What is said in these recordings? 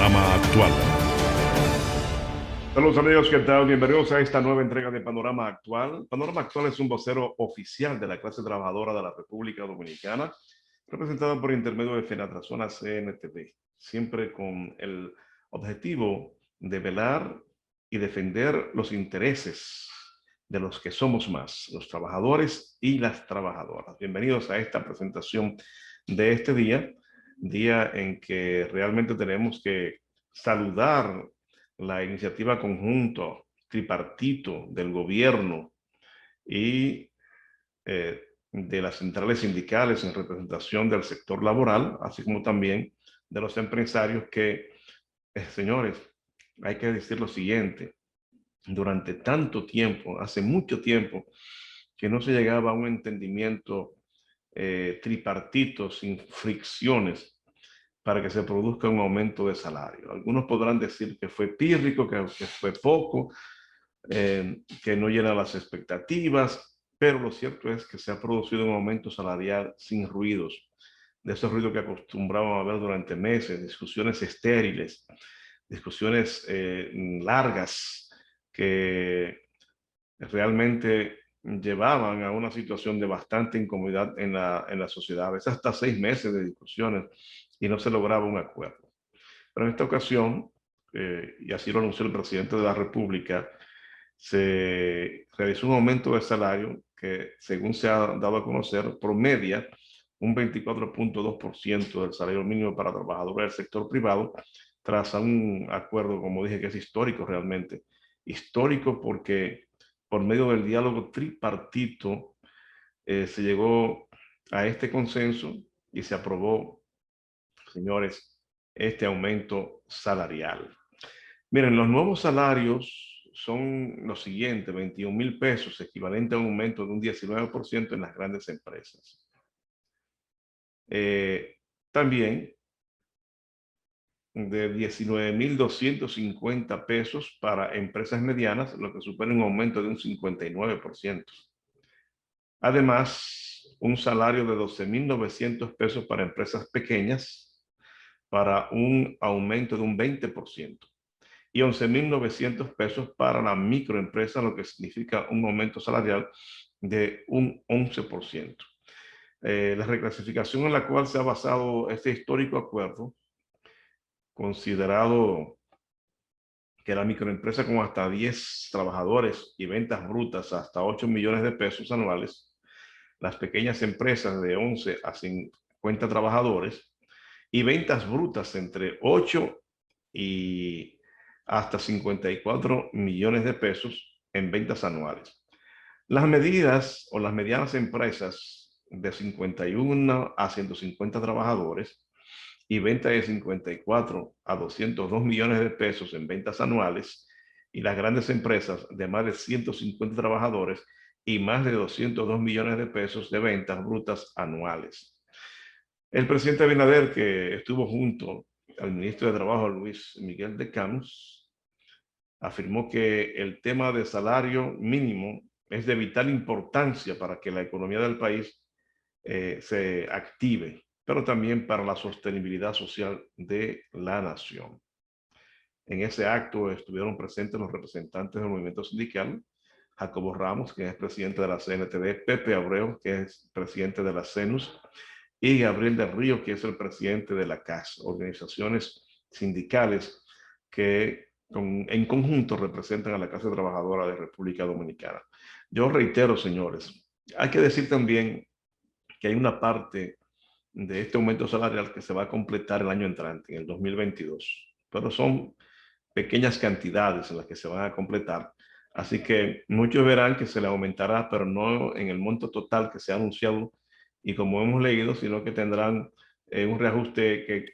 Panorama Actual. Saludos amigos, ¿qué tal? Bienvenidos a esta nueva entrega de Panorama Actual. Panorama Actual es un vocero oficial de la clase trabajadora de la República Dominicana, representado por intermedio de Fenatrazona CNTV, siempre con el objetivo de velar y defender los intereses de los que somos más, los trabajadores y las trabajadoras. Bienvenidos a esta presentación de este día en que realmente tenemos que saludar la iniciativa conjunto tripartito del gobierno y de las centrales sindicales en representación del sector laboral, así como también de los empresarios que, señores, hay que decir lo siguiente: durante tanto tiempo, hace mucho tiempo, que no se llegaba a un entendimiento tripartito sin fricciones para que se produzca un aumento de salario. Algunos podrán decir que fue pírrico, que fue poco, que no llena las expectativas, pero lo cierto es que se ha producido un aumento salarial sin ruidos, de esos ruidos que acostumbramos a ver durante meses, discusiones estériles, discusiones largas que realmente llevaban a una situación de bastante incomodidad en la sociedad, a veces hasta 6 meses de discusiones y no se lograba un acuerdo. Pero en esta ocasión, y así lo anunció el presidente de la República, se realizó un aumento de salario que, según se ha dado a conocer, promedia un 24.2% del salario mínimo para trabajadores del sector privado, tras un acuerdo, como dije, que es histórico realmente. Histórico porque por medio del diálogo tripartito se llegó a este consenso y se aprobó, señores, este aumento salarial. Miren, los nuevos salarios son los siguientes: 21,000 pesos, equivalente a un aumento de un 19% en las grandes empresas. También de 19,250 pesos para empresas medianas, lo que supone un aumento de un 59%. Además, un salario de 12,900 pesos para empresas pequeñas, para un aumento de un 20%. Y 11,900 pesos para la microempresa, lo que significa un aumento salarial de un 11%. La reclasificación en la cual se ha basado este histórico acuerdo, considerado que la microempresa con hasta 10 trabajadores y ventas brutas hasta 8 millones de pesos anuales, las pequeñas empresas de 11 a 50 trabajadores y ventas brutas entre 8 y hasta 54 millones de pesos en ventas anuales. Las medidas o las medianas empresas de 51 a 150 trabajadores y venta de 54 a 202 millones de pesos en ventas anuales, y las grandes empresas de más de 150 trabajadores y más de 202 millones de pesos de ventas brutas anuales. El presidente Abinader, que estuvo junto al ministro de Trabajo, Luis Miguel de Camps, afirmó que el tema de salario mínimo es de vital importancia para que la economía del país se active, pero también para la sostenibilidad social de la nación. En ese acto estuvieron presentes los representantes del movimiento sindical: Jacobo Ramos, que es presidente de la CNTV; Pepe Abreu, que es presidente de la CENUS; y Gabriel del Río, que es el presidente de la CAS, organizaciones sindicales que en conjunto representan a la clase trabajadora de República Dominicana. Yo reitero, señores, hay que decir también que hay una parte de este aumento salarial que se va a completar el año entrante, en el 2022, pero son pequeñas cantidades en las que se van a completar. Así que muchos verán que se le aumentará, pero no en el monto total que se ha anunciado y como hemos leído, sino que tendrán un reajuste que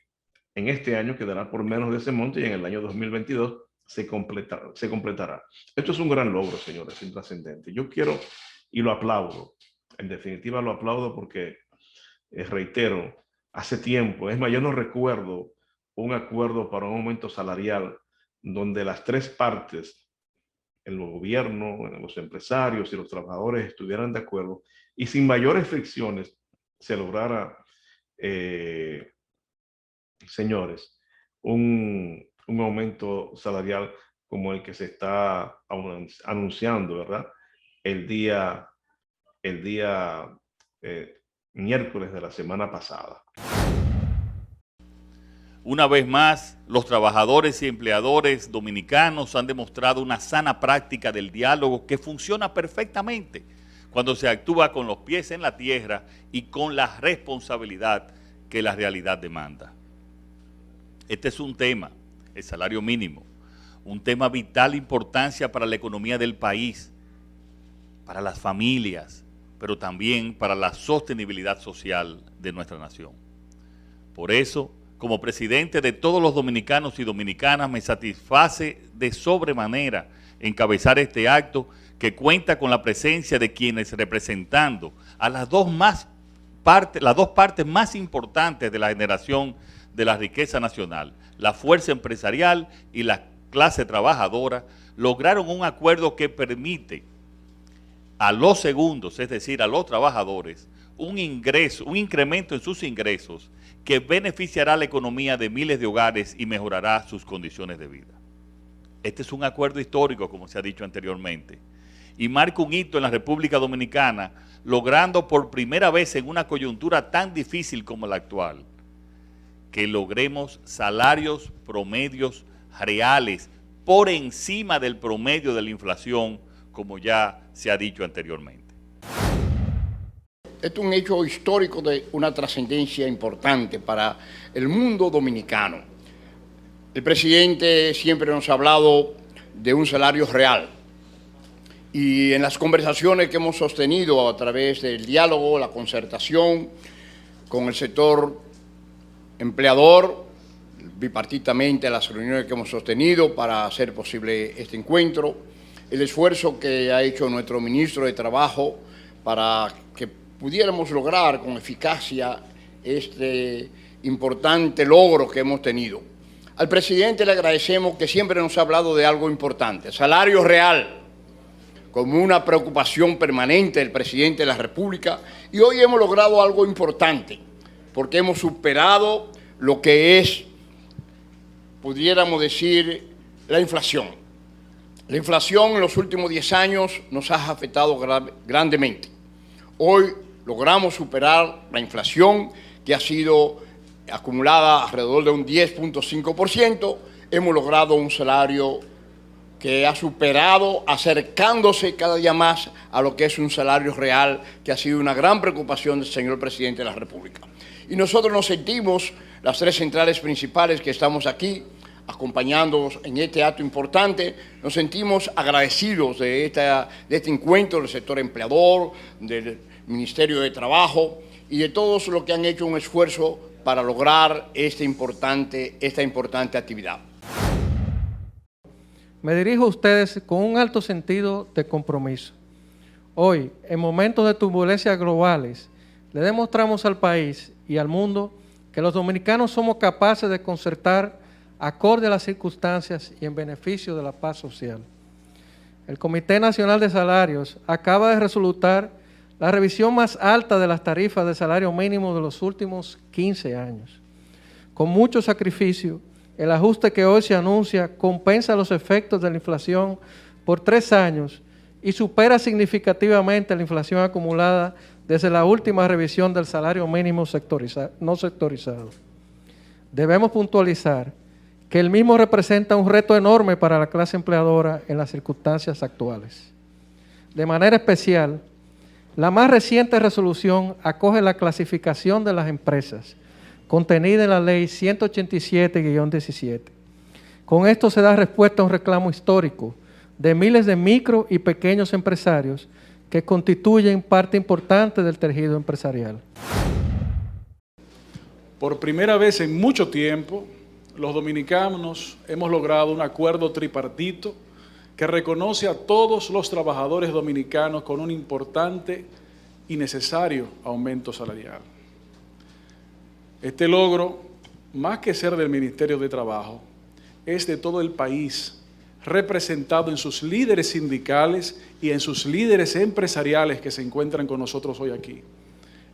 en este año quedará por menos de ese monto y en el año 2022 se completará. Esto es un gran logro, señores, intrascendente. Yo quiero y lo aplaudo. En definitiva, lo aplaudo porque, reitero, hace tiempo, es más, yo no recuerdo un acuerdo para un aumento salarial donde las tres partes, el gobierno, los empresarios y los trabajadores, estuvieran de acuerdo y sin mayores fricciones se lograra, señores, un aumento salarial como el que se está anunciando, ¿verdad? El día miércoles de la semana pasada. Una vez más, los trabajadores y empleadores dominicanos han demostrado una sana práctica del diálogo que funciona perfectamente cuando se actúa con los pies en la tierra y con la responsabilidad que la realidad demanda. Este es un tema, el salario mínimo, un tema de vital importancia para la economía del país, para las familias, pero también para la sostenibilidad social de nuestra nación. Por eso, como presidente de todos los dominicanos y dominicanas, me satisface de sobremanera encabezar este acto que cuenta con la presencia de quienes, representando a las dos partes más importantes de la generación de la riqueza nacional, la fuerza empresarial y la clase trabajadora, lograron un acuerdo que permite a los segundos, es decir, a los trabajadores, un incremento en sus ingresos que beneficiará a la economía de miles de hogares y mejorará sus condiciones de vida. Este es un acuerdo histórico, como se ha dicho anteriormente, y marca un hito en la República Dominicana, logrando por primera vez en una coyuntura tan difícil como la actual, que logremos salarios promedios reales por encima del promedio de la inflación, como ya se ha dicho anteriormente. Este es un hecho histórico de una trascendencia importante para el mundo dominicano. El presidente siempre nos ha hablado de un salario real y en las conversaciones que hemos sostenido a través del diálogo, la concertación con el sector empleador, bipartitamente las reuniones que hemos sostenido para hacer posible este encuentro, el esfuerzo que ha hecho nuestro ministro de Trabajo para que pudiéramos lograr con eficacia este importante logro que hemos tenido. Al presidente le agradecemos que siempre nos ha hablado de algo importante, salario real, como una preocupación permanente del presidente de la República, y hoy hemos logrado algo importante, porque hemos superado lo que es, pudiéramos decir, la inflación. La inflación en los últimos 10 años nos ha afectado grandemente. Hoy logramos superar la inflación que ha sido acumulada alrededor de un 10.5%. Hemos logrado un salario que ha superado, acercándose cada día más a lo que es un salario real, que ha sido una gran preocupación del señor presidente de la República. Y nosotros nos sentimos, las tres centrales principales que estamos aquí, acompañándonos en este acto importante, nos sentimos agradecidos de este encuentro del sector empleador, del Ministerio de Trabajo y de todos los que han hecho un esfuerzo para lograr esta importante actividad. Me dirijo a ustedes con un alto sentido de compromiso. Hoy, en momentos de turbulencias globales, le demostramos al país y al mundo que los dominicanos somos capaces de concertar acorde a las circunstancias y en beneficio de la paz social. El Comité Nacional de Salarios acaba de resolutar la revisión más alta de las tarifas de salario mínimo de los últimos 15 años. Con mucho sacrificio, el ajuste que hoy se anuncia compensa los efectos de la inflación por 3 años y supera significativamente la inflación acumulada desde la última revisión del salario mínimo no sectorizado. Debemos puntualizar que el mismo representa un reto enorme para la clase empleadora en las circunstancias actuales. De manera especial, la más reciente resolución acoge la clasificación de las empresas, contenida en la Ley 187-17. Con esto se da respuesta a un reclamo histórico de miles de micro y pequeños empresarios que constituyen parte importante del tejido empresarial. Por primera vez en mucho tiempo, los dominicanos hemos logrado un acuerdo tripartito que reconoce a todos los trabajadores dominicanos con un importante y necesario aumento salarial. Este logro, más que ser del Ministerio de Trabajo, es de todo el país, representado en sus líderes sindicales y en sus líderes empresariales que se encuentran con nosotros hoy aquí.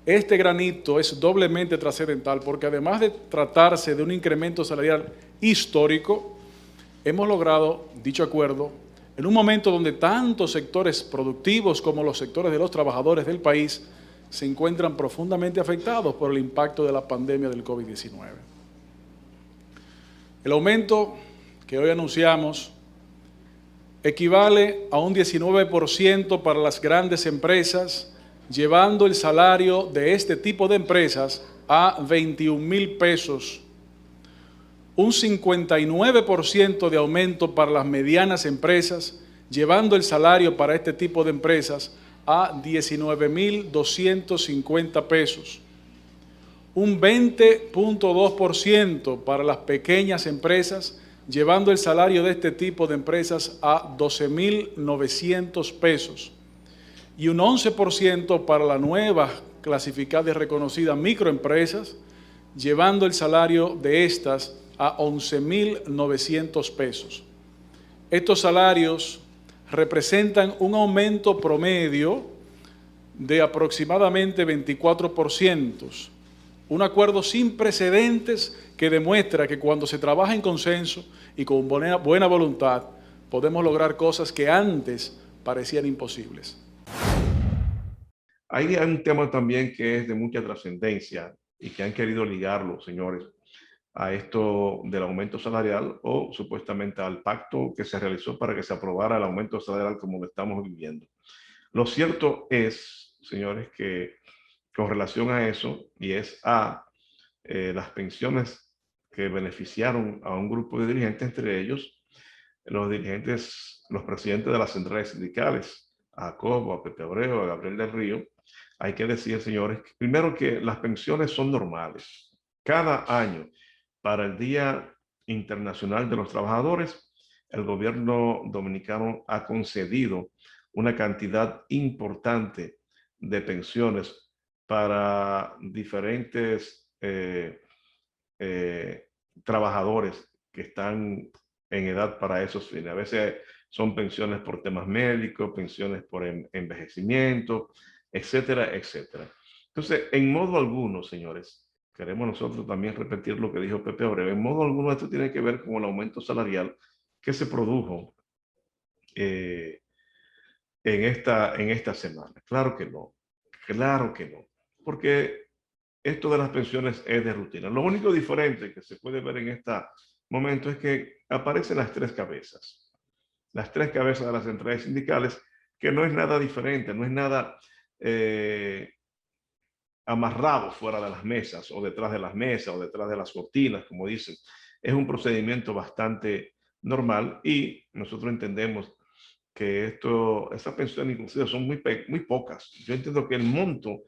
este granito es doblemente trascendental porque además de tratarse de un incremento salarial histórico, hemos logrado dicho acuerdo en un momento donde tantos sectores productivos como los sectores de los trabajadores del país se encuentran profundamente afectados por el impacto de la pandemia del COVID-19. El aumento que hoy anunciamos equivale a un 19% para las grandes empresas, llevando el salario de este tipo de empresas a 21,000 pesos. Un 59% de aumento para las medianas empresas, llevando el salario para este tipo de empresas a 19,250 pesos. Un 20,2% para las pequeñas empresas, llevando el salario de este tipo de empresas a 12,900 pesos. Y un 11% para la nueva clasificada y reconocida microempresas, llevando el salario de estas a 11,900 pesos. Estos salarios representan un aumento promedio de aproximadamente 24%, un acuerdo sin precedentes que demuestra que cuando se trabaja en consenso y con buena voluntad, podemos lograr cosas que antes parecían imposibles. Hay un tema también que es de mucha trascendencia y que han querido ligarlo, señores, a esto del aumento salarial o supuestamente al pacto que se realizó para que se aprobara el aumento salarial como lo estamos viviendo. Lo cierto es, señores, que con relación a eso, y es a las pensiones que beneficiaron a un grupo de dirigentes, entre ellos los dirigentes, los presidentes de las centrales sindicales, a Jacobo, a Pepe Abreu, a Gabriel del Río. Hay que decir, señores, primero que las pensiones son normales. Cada año, para el Día Internacional de los Trabajadores, el gobierno dominicano ha concedido una cantidad importante de pensiones para diferentes trabajadores que están en edad para esos fines. A veces son pensiones por temas médicos, pensiones por envejecimiento, etcétera, etcétera. Entonces, en modo alguno, señores, queremos nosotros también repetir lo que dijo Pepe Abreu, en modo alguno esto tiene que ver con el aumento salarial que se produjo en esta semana. Claro que no, porque esto de las pensiones es de rutina. Lo único diferente que se puede ver en este momento es que aparecen las tres cabezas de las centrales sindicales, que no es nada diferente, no es nada amarrado fuera de las mesas o detrás de las mesas o detrás de las cortinas, como dicen. Es un procedimiento bastante normal y nosotros entendemos que esas pensiones inclusive son muy pocas. Yo entiendo que el monto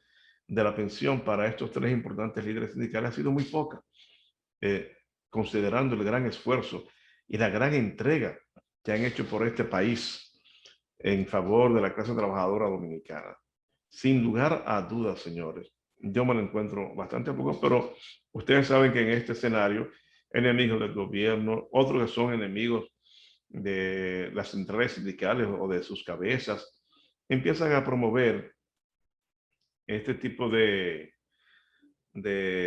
de la pensión para estos tres importantes líderes sindicales ha sido muy poca, considerando el gran esfuerzo y la gran entrega que han hecho por este país en favor de la clase trabajadora dominicana. Sin lugar a dudas, señores, yo me lo encuentro bastante poco, pero ustedes saben que en este escenario, enemigos del gobierno, otros que son enemigos de las centrales sindicales o de sus cabezas, empiezan a promover este tipo de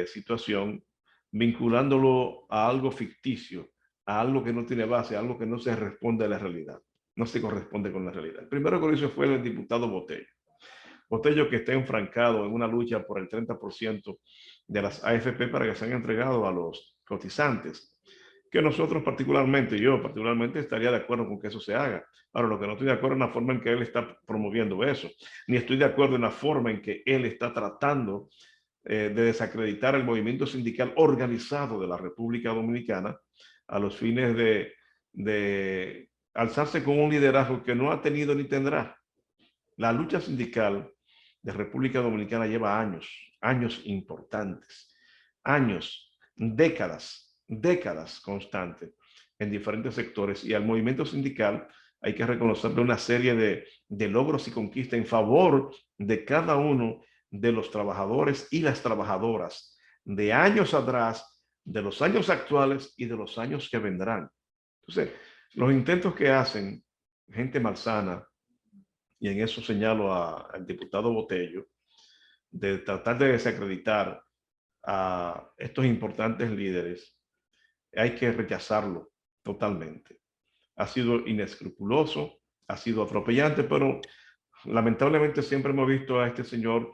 situación, vinculándolo a algo ficticio, a algo que no tiene base, a algo que no se responde a la realidad, no se corresponde con la realidad. El primero que lo hizo fue el diputado Botello. Botello, que está enfrancado en una lucha por el 30% de las AFP para que sean entregados a los cotizantes, que nosotros particularmente, yo particularmente estaría de acuerdo con que eso se haga. Ahora, lo que no estoy de acuerdo es la forma en que él está promoviendo eso, ni estoy de acuerdo en la forma en que él está tratando de desacreditar el movimiento sindical organizado de la República Dominicana a los fines de alzarse con un liderazgo que no ha tenido ni tendrá. La lucha sindical de República Dominicana lleva años importantes, décadas constantes en diferentes sectores, y al movimiento sindical hay que reconocerle una serie de logros y conquistas en favor de cada uno de los trabajadores y las trabajadoras de años atrás, de los años actuales y de los años que vendrán. Entonces, los intentos que hacen gente malsana, y en eso señalo al diputado Botello, de tratar de desacreditar a estos importantes líderes, hay que rechazarlo totalmente. Ha sido inescrupuloso, ha sido atropellante, pero lamentablemente siempre hemos visto a este señor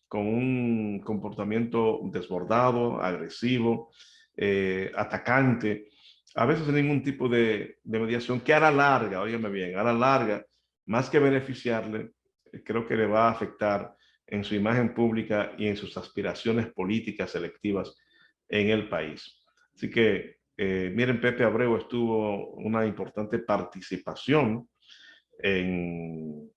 con un comportamiento desbordado, agresivo, atacante, a veces sin ningún tipo de mediación, que a la larga, óigame bien, a la larga, más que beneficiarle, creo que le va a afectar en su imagen pública y en sus aspiraciones políticas selectivas en el país. Así que, miren, Pepe Abreu tuvo una importante participación en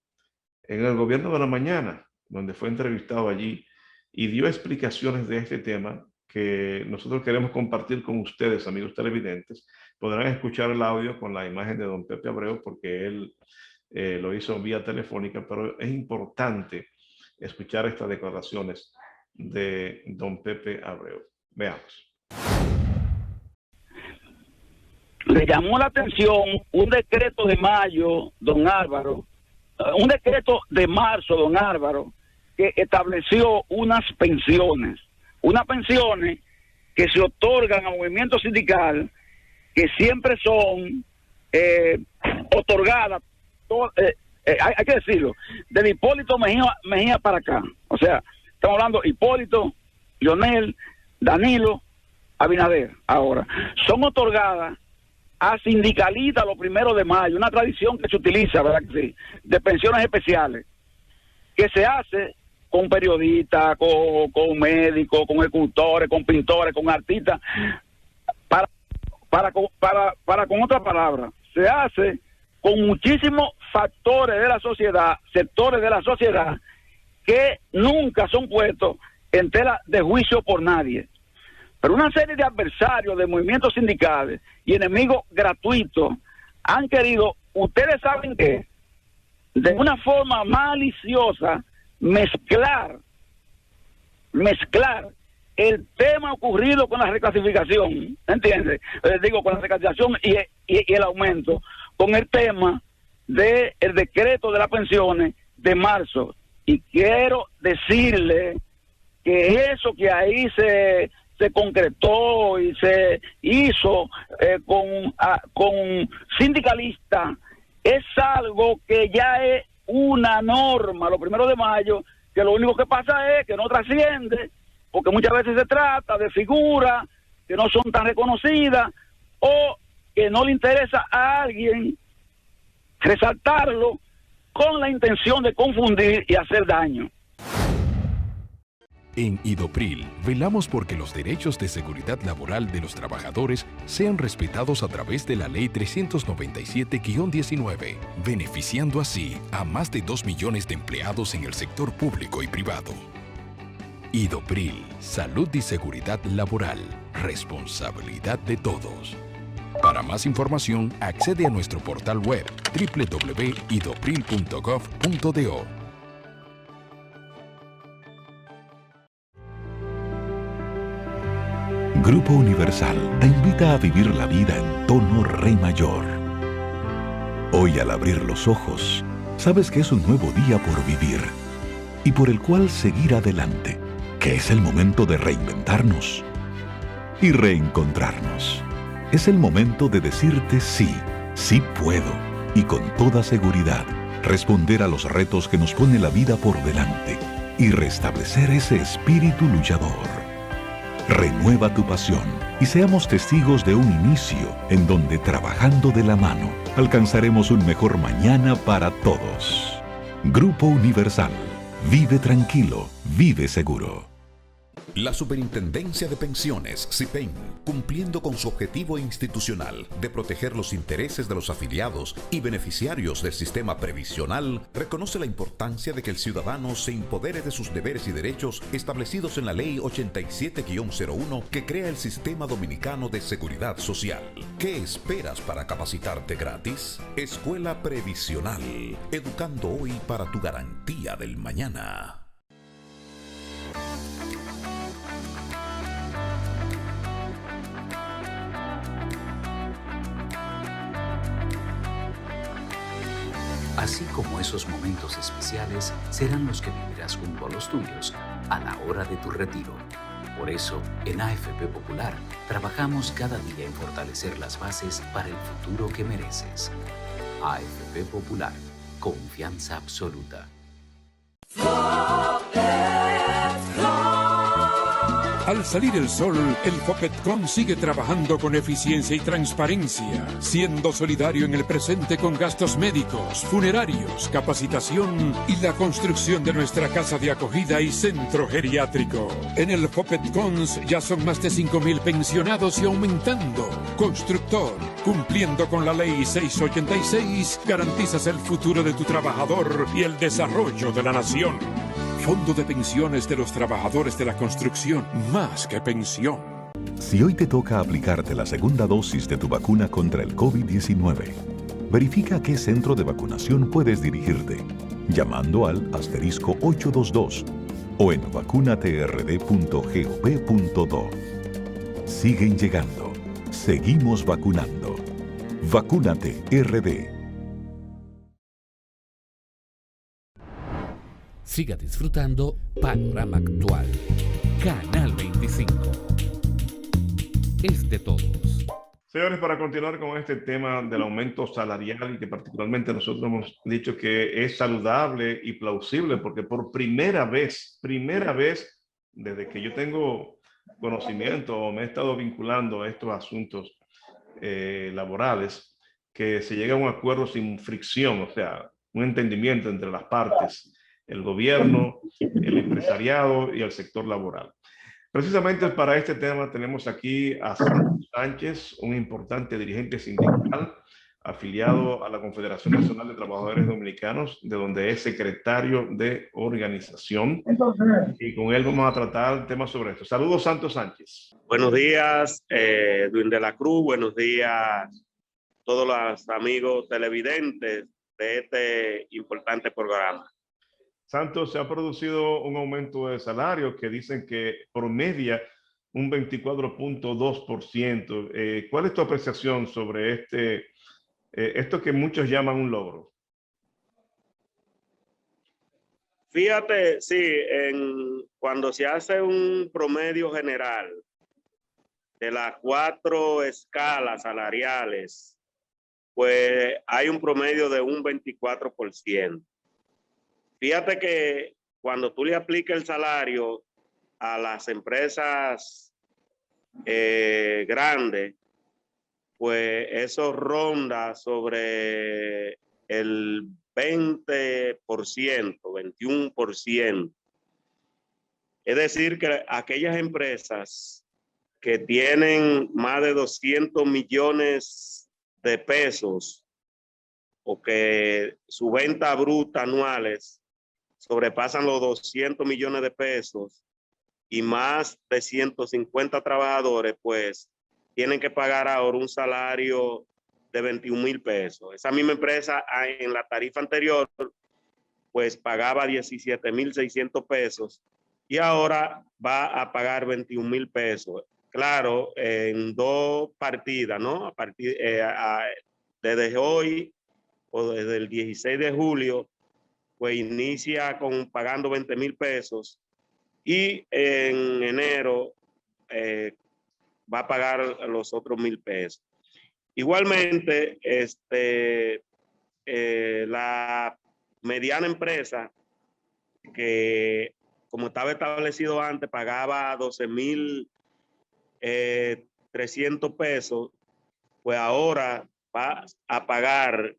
el Gobierno de la Mañana, donde fue entrevistado allí y dio explicaciones de este tema que nosotros queremos compartir con ustedes, amigos televidentes. Podrán escuchar el audio con la imagen de don Pepe Abreu porque él lo hizo vía telefónica, pero es importante escuchar estas declaraciones de don Pepe Abreu. Veamos. Le llamó la atención un decreto de mayo, don Álvaro, un decreto de marzo, don Álvaro, que estableció unas pensiones que se otorgan al movimiento sindical, que siempre son otorgadas, hay que decirlo, de Hipólito Mejía para acá. O sea, estamos hablando Hipólito, Leonel, Danilo, Abinader. Ahora, son otorgadas a sindicalistas los 1 de mayo, una tradición que se utiliza, ¿verdad que sí?, de pensiones especiales, que se hace con periodistas, con médicos, con escultores, con pintores, con artistas, con otra palabra, se hace con muchísimos factores de la sociedad, sectores de la sociedad, que nunca son puestos en tela de juicio por nadie. Pero una serie de adversarios de movimientos sindicales y enemigos gratuitos han querido, ustedes saben qué, de una forma maliciosa, mezclar el tema ocurrido con la reclasificación, ¿entiendes? Digo, con la reclasificación y el aumento, con el tema del decreto de las pensiones de marzo. Y quiero decirle que eso que ahí se concretó y se hizo con sindicalistas es algo que ya es una norma, los 1 de mayo, que lo único que pasa es que no trasciende, porque muchas veces se trata de figuras que no son tan reconocidas o que no le interesa a alguien resaltarlo con la intención de confundir y hacer daño. En Idopril, velamos porque los derechos de seguridad laboral de los trabajadores sean respetados a través de la Ley 397-19, beneficiando así a más de 2 millones de empleados en el sector público y privado. Idopril, salud y seguridad laboral, responsabilidad de todos. Para más información, accede a nuestro portal web www.idopril.gov.do. Grupo Universal te invita a vivir la vida en tono re mayor. Hoy, al abrir los ojos, sabes que es un nuevo día por vivir y por el cual seguir adelante, que es el momento de reinventarnos y reencontrarnos. Es el momento de decirte sí, sí puedo, y con toda seguridad responder a los retos que nos pone la vida por delante y restablecer ese espíritu luchador. Renueva tu pasión y seamos testigos de un inicio en donde, trabajando de la mano, alcanzaremos un mejor mañana para todos. Grupo Universal. Vive tranquilo, vive seguro. La Superintendencia de Pensiones, SIPEN, cumpliendo con su objetivo institucional de proteger los intereses de los afiliados y beneficiarios del sistema previsional, reconoce la importancia de que el ciudadano se empodere de sus deberes y derechos establecidos en la Ley 87-01 que crea el Sistema Dominicano de Seguridad Social. ¿Qué esperas para capacitarte gratis? Escuela Previsional, educando hoy para tu garantía del mañana. así como esos momentos especiales serán los que vivirás junto a los tuyos a la hora de tu retiro. Por eso, en AFP Popular, trabajamos cada día en fortalecer las bases para el futuro que mereces. AFP Popular, confianza absoluta. Al salir el sol, el Fopetcon sigue trabajando con eficiencia y transparencia, siendo solidario en el presente con gastos médicos, funerarios, capacitación y la construcción de nuestra casa de acogida y centro geriátrico. En el Fopetcon ya son más de 5.000 pensionados y aumentando. Constructor, cumpliendo con la ley 686, garantizas el futuro de tu trabajador y el desarrollo de la nación. Fondo de Pensiones de los Trabajadores de la Construcción, más que pensión. Si hoy te toca aplicarte la segunda dosis de tu vacuna contra el COVID-19, verifica a qué centro de vacunación puedes dirigirte, llamando al *822 o en vacunatrd.gov.do. Siguen llegando. Seguimos vacunando. Vacúnate RD. Siga disfrutando Panorama Actual. Canal 25. Es de todos. Señores, para continuar con este tema del aumento salarial, y que particularmente nosotros hemos dicho que es saludable y plausible, porque por primera vez, desde que yo tengo conocimiento o me he estado vinculando a estos asuntos laborales, que se llega a un acuerdo sin fricción, o sea, un entendimiento entre las partes, el gobierno, el empresariado y el sector laboral. Precisamente para este tema tenemos aquí a Santos Sánchez, un importante dirigente sindical afiliado a la Confederación Nacional de Trabajadores Dominicanos, de donde es secretario de organización. Y con él vamos a tratar temas sobre esto. Saludos, Santos Sánchez. Buenos días, Edwin de la Cruz. Buenos días, todos los amigos televidentes de este importante programa. Santos, se ha producido un aumento de salario que dicen que promedia un 24.2%. ¿Cuál es tu apreciación sobre esto que muchos llaman un logro? Fíjate, sí, cuando se hace un promedio general de las 4 escalas salariales, pues hay un promedio de un 24%. Fíjate que cuando tú le aplicas el salario a las empresas grandes, pues eso ronda sobre el 20%, 21%. Es decir, que aquellas empresas que tienen más de 200 millones de pesos o que su venta bruta anuales sobrepasan los 200 millones de pesos y más de 150 trabajadores, pues tienen que pagar ahora un salario de 21,000 pesos. Esa misma empresa en la tarifa anterior, pues pagaba 17,600 pesos y ahora va a pagar 21,000 pesos. Claro, en 2 partidas, ¿no? A partir desde hoy o desde el 16 de julio, pues inicia pagando 20,000 pesos y en enero va a pagar los otros 1,000 pesos. Igualmente, la mediana empresa que, como estaba establecido antes, pagaba 12,300 pesos, pues ahora va a pagar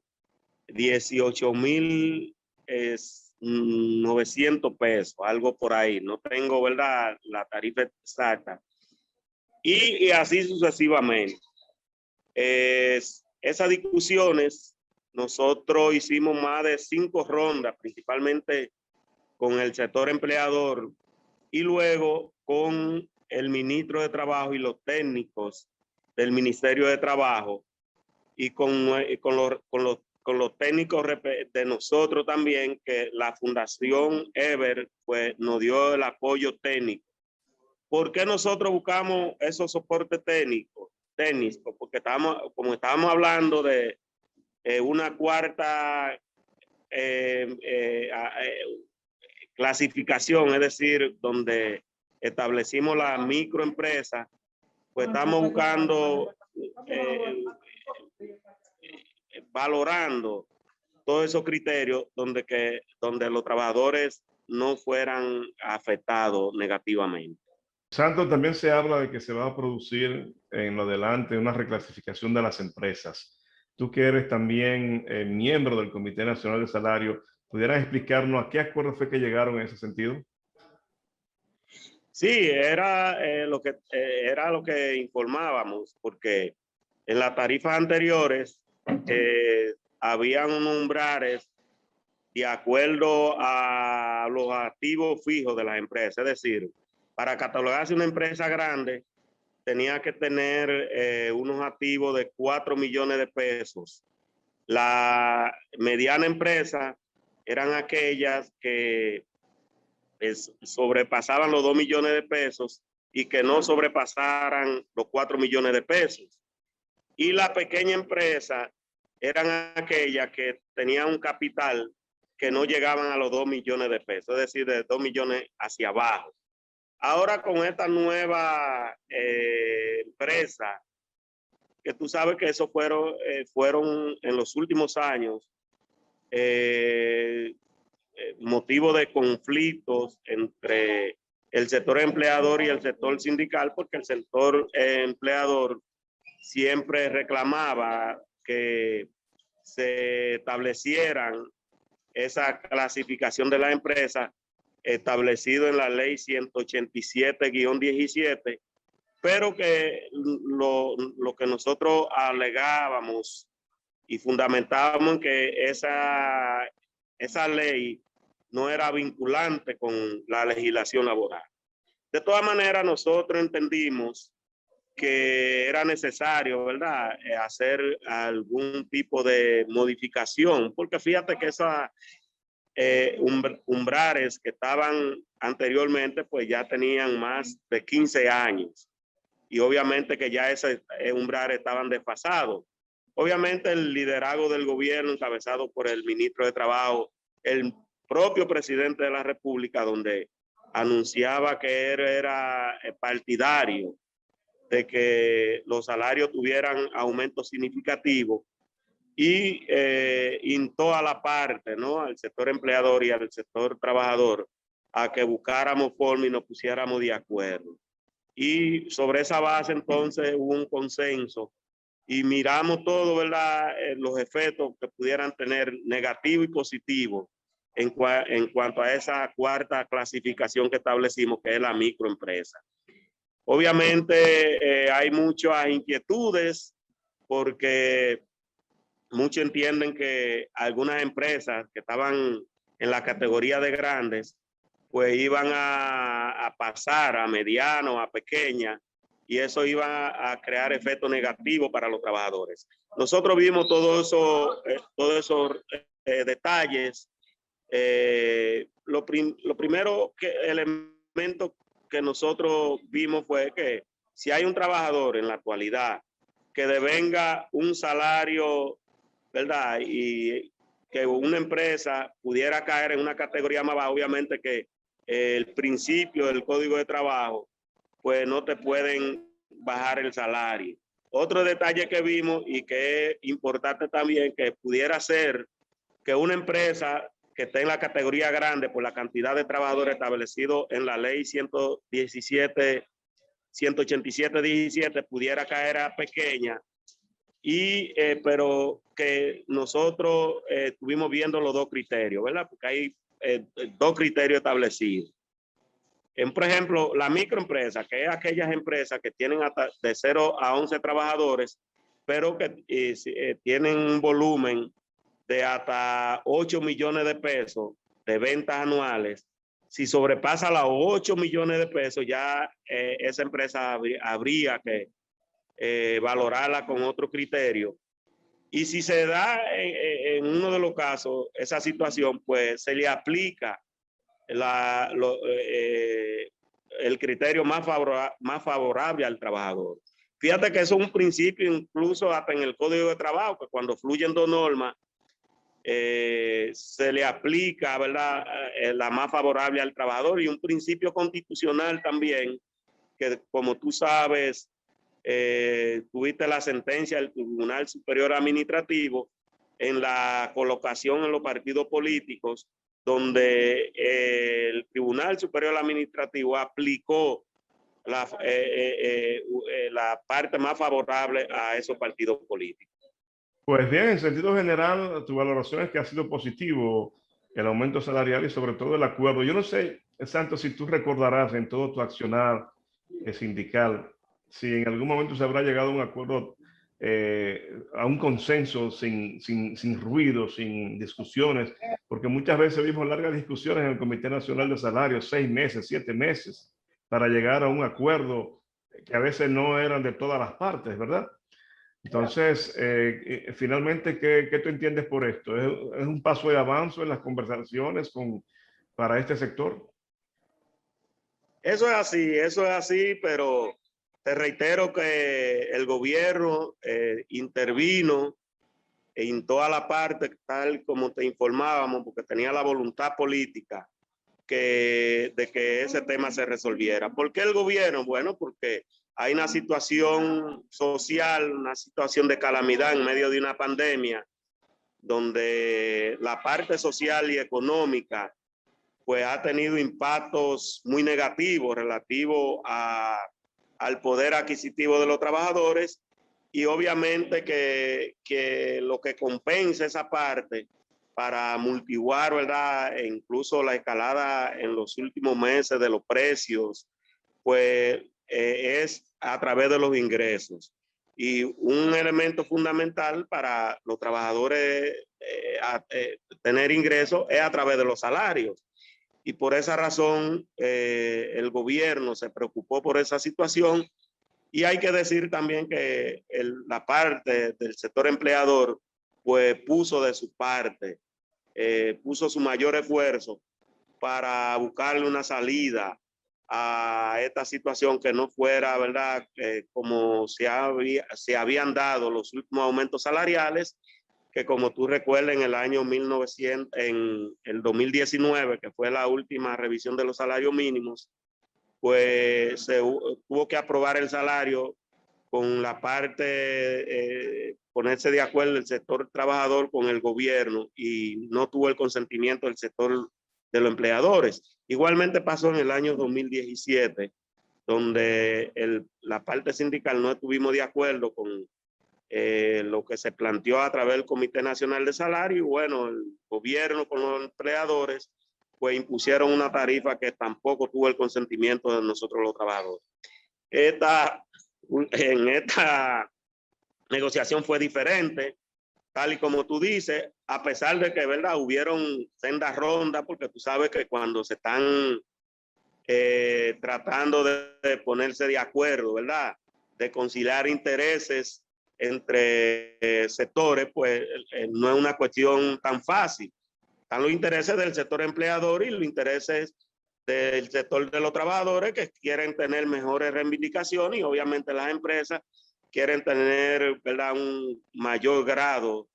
18,900 pesos, algo por ahí. No tengo, ¿verdad?, la tarifa exacta. Y así sucesivamente. Esas discusiones, nosotros hicimos más de 5 rondas, principalmente con el sector empleador y luego con el ministro de Trabajo y los técnicos del Ministerio de Trabajo y con los técnicos de nosotros también, que la Fundación Ever pues, nos dio el apoyo técnico. ¿Por qué nosotros buscamos esos soportes técnicos? Porque como estábamos hablando de una cuarta clasificación, es decir, donde establecimos la microempresa, pues estamos buscando, valorando todos esos criterios donde los trabajadores no fueran afectados negativamente. Santos, también se habla de que se va a producir en lo adelante una reclasificación de las empresas. Tú que eres también miembro del Comité Nacional de Salario, ¿pudieras explicarnos a qué acuerdo fue que llegaron en ese sentido? Sí, era lo que informábamos, porque en las tarifas anteriores habían unos umbrales de acuerdo a los activos fijos de las empresas. Es decir, para catalogarse una empresa grande, tenía que tener unos activos de 4 millones de pesos. La mediana empresa eran aquellas que sobrepasaban los 2 millones de pesos y que no sobrepasaran los 4 millones de pesos. Y la pequeña empresa eran aquellas que tenían un capital que no llegaban a los 2 millones de pesos, es decir, de 2 millones hacia abajo. Ahora con esta nueva empresa, que tú sabes que eso fueron en los últimos años motivo de conflictos entre el sector empleador y el sector sindical, porque el sector empleador siempre reclamaba que se establecieran esa clasificación de la empresa establecido en la ley 187-17, pero que lo que nosotros alegábamos y fundamentábamos en que esa ley no era vinculante con la legislación laboral. De todas maneras, nosotros entendimos que era necesario, ¿verdad?, hacer algún tipo de modificación, porque fíjate que esas umbrales que estaban anteriormente, pues ya tenían más de 15 años. Y obviamente que ya esos umbrales estaban desfasados. Obviamente el liderazgo del gobierno, encabezado por el ministro de Trabajo, el propio presidente de la República, donde anunciaba que era partidario de que los salarios tuvieran aumentos significativos, y instó a la parte, ¿no?, al sector empleador y al sector trabajador a que buscáramos forma y nos pusiéramos de acuerdo. Y sobre esa base entonces hubo un consenso y miramos todo, ¿verdad?, los efectos que pudieran tener negativo y positivo en cuanto a esa cuarta clasificación que establecimos, que es la microempresa. Obviamente hay muchas inquietudes porque muchos entienden que algunas empresas que estaban en la categoría de grandes, pues iban a pasar a mediano, a pequeña, y eso iba a crear efectos negativos para los trabajadores. Nosotros vimos todos esos detalles. Lo primero elemento que nosotros vimos fue que si hay un trabajador en la actualidad que devenga un salario, ¿verdad?, y que una empresa pudiera caer en una categoría más baja, obviamente que el principio del Código de Trabajo, pues no te pueden bajar el salario. Otro detalle que vimos y que es importante también, que pudiera ser que una empresa que esté en la categoría grande por la cantidad de trabajadores establecido en la ley 187-17 pudiera caer a pequeña, pero que nosotros estuvimos viendo los dos criterios, ¿verdad? Porque hay dos criterios establecidos. Por ejemplo, la microempresa, que es aquellas empresas que tienen hasta de 0 a 11 trabajadores, pero que tienen un volumen de hasta 8 millones de pesos de ventas anuales. Si sobrepasa los 8 millones de pesos, ya esa empresa habría que valorarla con otro criterio. Y si se da en uno de los casos esa situación, pues se le aplica el criterio más favorable al trabajador. Fíjate que eso es un principio incluso hasta en el Código de Trabajo, que cuando fluyen dos normas, se le aplica, ¿verdad?, la más favorable al trabajador, y un principio constitucional también, que como tú sabes, tuviste la sentencia del Tribunal Superior Administrativo en la colocación en los partidos políticos, donde el Tribunal Superior Administrativo aplicó la parte más favorable a esos partidos políticos. Pues bien, en sentido general, tu valoración es que ha sido positivo el aumento salarial y sobre todo el acuerdo. Yo no sé, Santos, si tú recordarás en todo tu accionar sindical, si en algún momento se habrá llegado a un acuerdo, a un consenso sin ruido, sin discusiones, porque muchas veces vimos largas discusiones en el Comité Nacional de Salarios, 6 meses, 7 meses, para llegar a un acuerdo que a veces no eran de todas las partes, ¿verdad? Entonces, finalmente, ¿qué tú entiendes por esto? ¿Es un paso de avance en las conversaciones para este sector? Eso es así, pero te reitero que el gobierno intervino en toda la parte, tal como te informábamos, porque tenía la voluntad política de que ese tema se resolviera. ¿Por qué el gobierno? Bueno, porque hay una situación social, una situación de calamidad en medio de una pandemia, donde la parte social y económica pues ha tenido impactos muy negativos relativos al poder adquisitivo de los trabajadores, y obviamente que lo que compensa esa parte para amortiguar, ¿verdad?, e incluso la escalada en los últimos meses de los precios, pues es a través de los ingresos. Y un elemento fundamental para los trabajadores tener ingresos es a través de los salarios. Y por esa razón el gobierno se preocupó por esa situación. Y hay que decir también que la parte del sector empleador pues puso de su parte, puso su mayor esfuerzo para buscarle una salida a esta situación, que no fuera, ¿verdad?, como se habían dado los últimos aumentos salariales, que como tú recuerdas en el año 1900, en el 2019, que fue la última revisión de los salarios mínimos, pues se tuvo que aprobar el salario con la parte, ponerse de acuerdo el sector trabajador con el gobierno, y no tuvo el consentimiento del sector de los empleadores. Igualmente pasó en el año 2017, donde la parte sindical no estuvimos de acuerdo con lo que se planteó a través del Comité Nacional de Salario, y bueno, el gobierno con los empleadores pues impusieron una tarifa que tampoco tuvo el consentimiento de nosotros los trabajadores. En esta negociación fue diferente, tal y como tú dices, a pesar de que, ¿verdad?, hubieron sendas rondas, porque tú sabes que cuando se están tratando de ponerse de acuerdo, ¿verdad?, de conciliar intereses entre sectores, pues no es una cuestión tan fácil. Están los intereses del sector empleador y los intereses del sector de los trabajadores, que quieren tener mejores reivindicaciones, y obviamente las empresas quieren tener, ¿verdad?, un mayor grado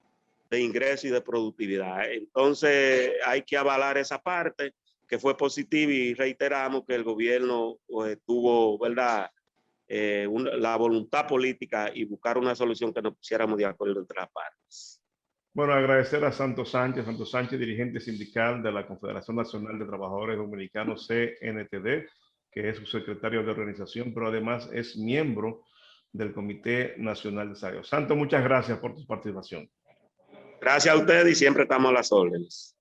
de ingreso y de productividad. Entonces hay que avalar esa parte, que fue positiva, y reiteramos que el gobierno pues, tuvo, ¿verdad?, la voluntad política y buscar una solución que nos pusiéramos de acuerdo entre las partes. Bueno, agradecer a Santos Sánchez, dirigente sindical de la Confederación Nacional de Trabajadores Dominicanos, CNTD, que es su secretario de organización, pero además es miembro del Comité Nacional de Salarios. Santos, muchas gracias por tu participación. Gracias a ustedes y siempre estamos a las órdenes.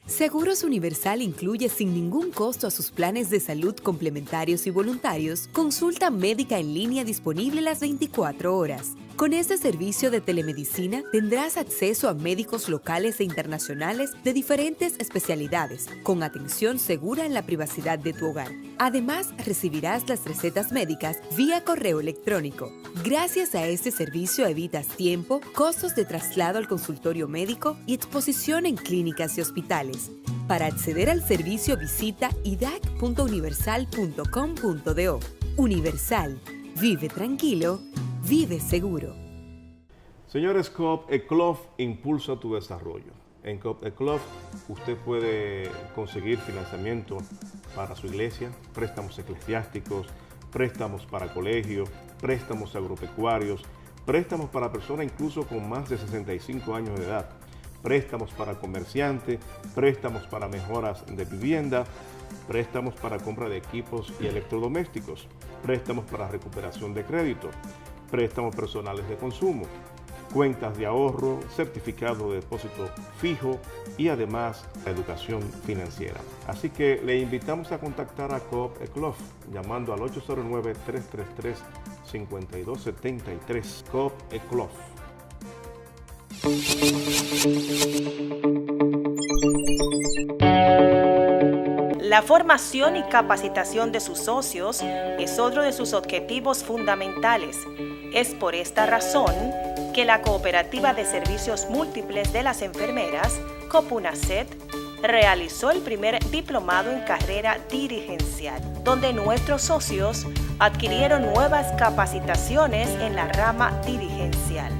Seguros Universal incluye sin ningún costo a sus planes de salud complementarios y voluntarios consulta médica en línea disponible las 24 horas. Con este servicio de telemedicina tendrás acceso a médicos locales e internacionales de diferentes especialidades, con atención segura en la privacidad de tu hogar. Además, recibirás las recetas médicas vía correo electrónico. Gracias a este servicio evitas tiempo, costos de traslado al consultorio médico y exposición en clínicas y hospitales. Para acceder al servicio visita idac.universal.com.do. Universal. Vive tranquilo. Vive seguro. Señores, Coop Eclof impulsa tu desarrollo. En Coop Eclof usted puede conseguir financiamiento para su iglesia, préstamos eclesiásticos, préstamos para colegios, préstamos agropecuarios, préstamos para personas incluso con más de 65 años de edad, préstamos para comerciantes, préstamos para mejoras de vivienda, préstamos para compra de equipos y electrodomésticos, préstamos para recuperación de crédito, préstamos personales de consumo, cuentas de ahorro, certificado de depósito fijo y además educación financiera. Así que le invitamos a contactar a Coop Eclof llamando al 809-333-5273. Coop Eclof. La formación y capacitación de sus socios es otro de sus objetivos fundamentales. Es por esta razón que la Cooperativa de Servicios Múltiples de las Enfermeras, COPUNASET, realizó el primer diplomado en carrera dirigencial, donde nuestros socios adquirieron nuevas capacitaciones en la rama dirigencial.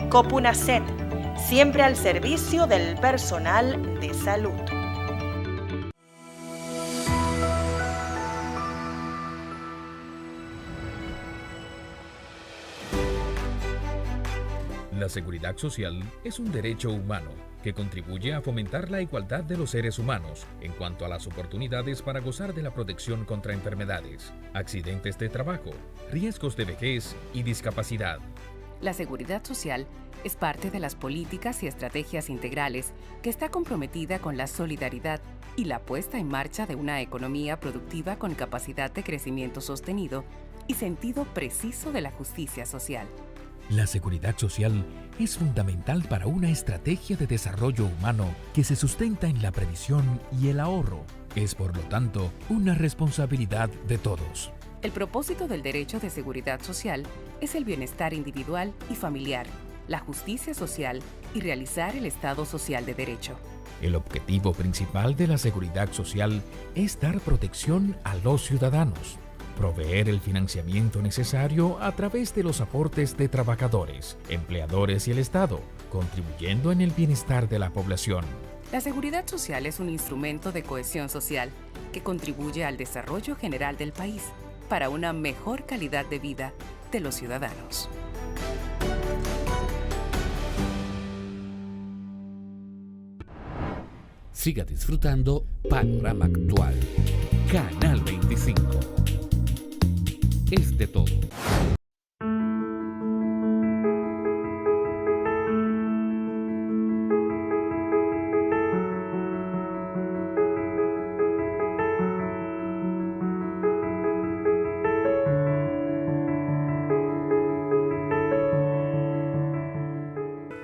COPUNASET, siempre al servicio del personal de salud. La seguridad social es un derecho humano que contribuye a fomentar la igualdad de los seres humanos en cuanto a las oportunidades para gozar de la protección contra enfermedades, accidentes de trabajo, riesgos de vejez y discapacidad. La seguridad social es parte de las políticas y estrategias integrales que está comprometida con la solidaridad y la puesta en marcha de una economía productiva con capacidad de crecimiento sostenido y sentido preciso de la justicia social. La seguridad social es fundamental para una estrategia de desarrollo humano que se sustenta en la previsión y el ahorro. Es, por lo tanto, una responsabilidad de todos. El propósito del derecho de seguridad social es el bienestar individual y familiar, la justicia social y realizar el Estado social de derecho. El objetivo principal de la seguridad social es dar protección a los ciudadanos, proveer el financiamiento necesario a través de los aportes de trabajadores, empleadores y el Estado, contribuyendo en el bienestar de la población. La seguridad social es un instrumento de cohesión social que contribuye al desarrollo general del país para una mejor calidad de vida de los ciudadanos. Siga disfrutando Panorama Actual. Canal 25. Es de todo.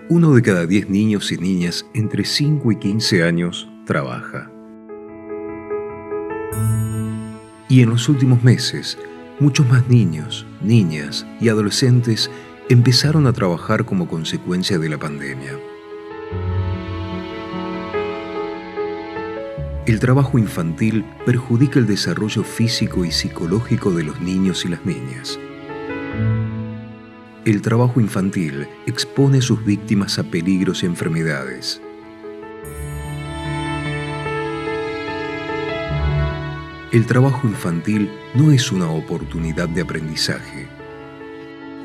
Uno de cada 10 niños y niñas entre 5 y 15 años trabaja. Y en los últimos meses, muchos más niños, niñas y adolescentes empezaron a trabajar como consecuencia de la pandemia. El trabajo infantil perjudica el desarrollo físico y psicológico de los niños y las niñas. El trabajo infantil expone a sus víctimas a peligros y enfermedades. El trabajo infantil no es una oportunidad de aprendizaje.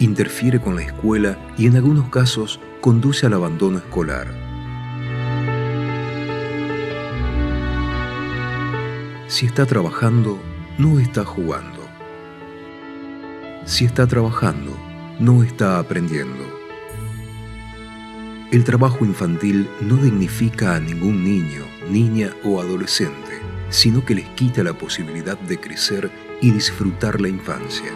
Interfiere con la escuela y en algunos casos conduce al abandono escolar. Si está trabajando, no está jugando. Si está trabajando, no está aprendiendo. El trabajo infantil no dignifica a ningún niño, niña o adolescente, sino que les quita la posibilidad de crecer y disfrutar la infancia.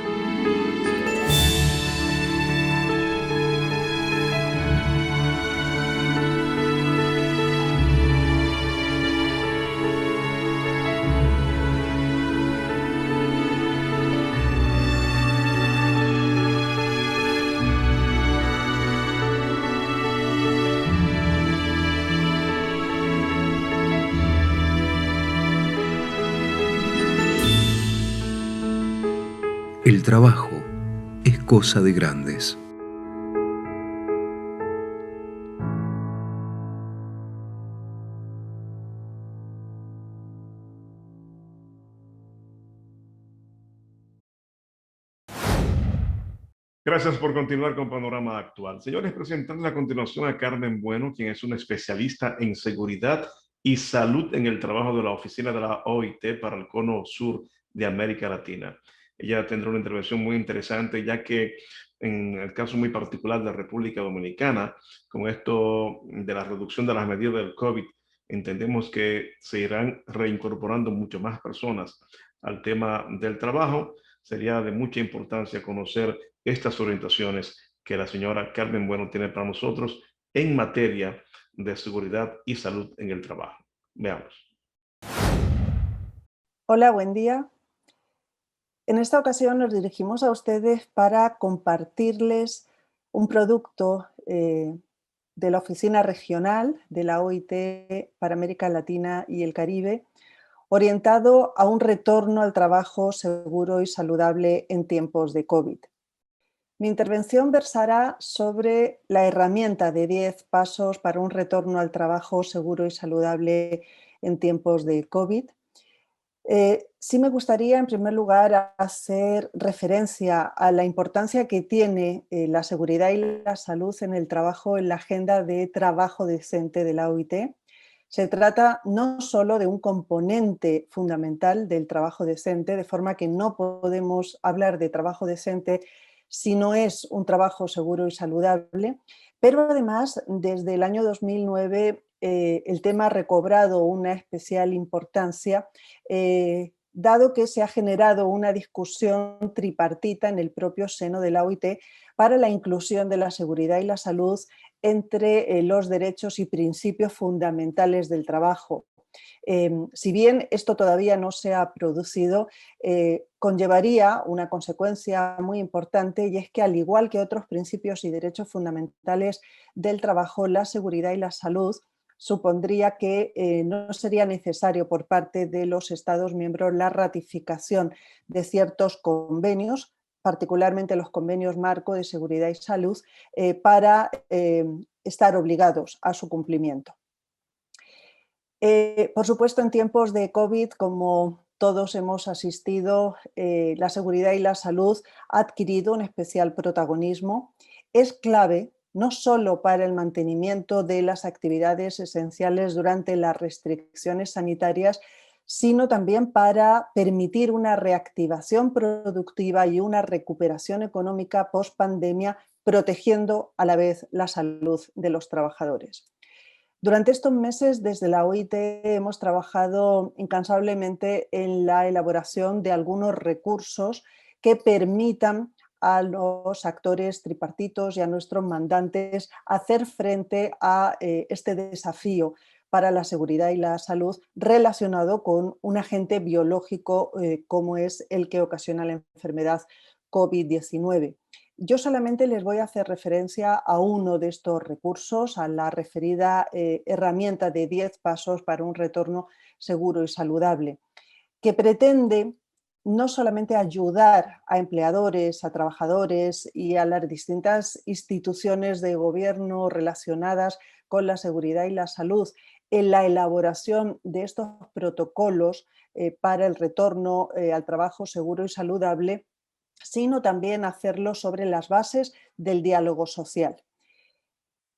El trabajo es cosa de grandes. Gracias por continuar con Panorama Actual. Señores, presentando a continuación a Carmen Bueno, quien es una especialista en seguridad y salud en el trabajo de la oficina de la OIT para el Cono Sur de América Latina. Ella tendrá una intervención muy interesante, ya que en el caso muy particular de República Dominicana, con esto de la reducción de las medidas del COVID, entendemos que se irán reincorporando mucho más personas al tema del trabajo. Sería de mucha importancia conocer estas orientaciones que la señora Carmen Bueno tiene para nosotros en materia de seguridad y salud en el trabajo. Veamos. Hola, buen día. En esta ocasión nos dirigimos a ustedes para compartirles un producto de la Oficina Regional de la OIT para América Latina y el Caribe, orientado a un retorno al trabajo seguro y saludable en tiempos de COVID. Mi intervención versará sobre la herramienta de 10 pasos para un retorno al trabajo seguro y saludable en tiempos de COVID. Sí me gustaría, en primer lugar, hacer referencia a la importancia que tiene la seguridad y la salud en el trabajo en la agenda de trabajo decente de la OIT. Se trata no solo de un componente fundamental del trabajo decente, de forma que no podemos hablar de trabajo decente si no es un trabajo seguro y saludable, pero además desde el año 2009 el tema ha recobrado una especial importancia, dado que se ha generado una discusión tripartita en el propio seno de la OIT para la inclusión de la seguridad y la salud entre los derechos y principios fundamentales del trabajo. Si bien esto todavía no se ha producido, conllevaría una consecuencia muy importante, y es que, al igual que otros principios y derechos fundamentales del trabajo, la seguridad y la salud supondría que no sería necesario por parte de los Estados miembros la ratificación de ciertos convenios, particularmente los convenios marco de seguridad y salud, para estar obligados a su cumplimiento. Por supuesto, en tiempos de COVID, como todos hemos asistido, la seguridad y la salud ha adquirido un especial protagonismo. Es clave no solo para el mantenimiento de las actividades esenciales durante las restricciones sanitarias, sino también para permitir una reactivación productiva y una recuperación económica post-pandemia, protegiendo a la vez la salud de los trabajadores. Durante estos meses, desde la OIT hemos trabajado incansablemente en la elaboración de algunos recursos que permitan a los actores tripartitos y a nuestros mandantes hacer frente a este desafío para la seguridad y la salud relacionado con un agente biológico como es el que ocasiona la enfermedad COVID-19. Yo solamente les voy a hacer referencia a uno de estos recursos, a la referida herramienta de 10 pasos para un retorno seguro y saludable, que pretende no solamente ayudar a empleadores, a trabajadores y a las distintas instituciones de gobierno relacionadas con la seguridad y la salud en la elaboración de estos protocolos para el retorno al trabajo seguro y saludable, sino también hacerlo sobre las bases del diálogo social.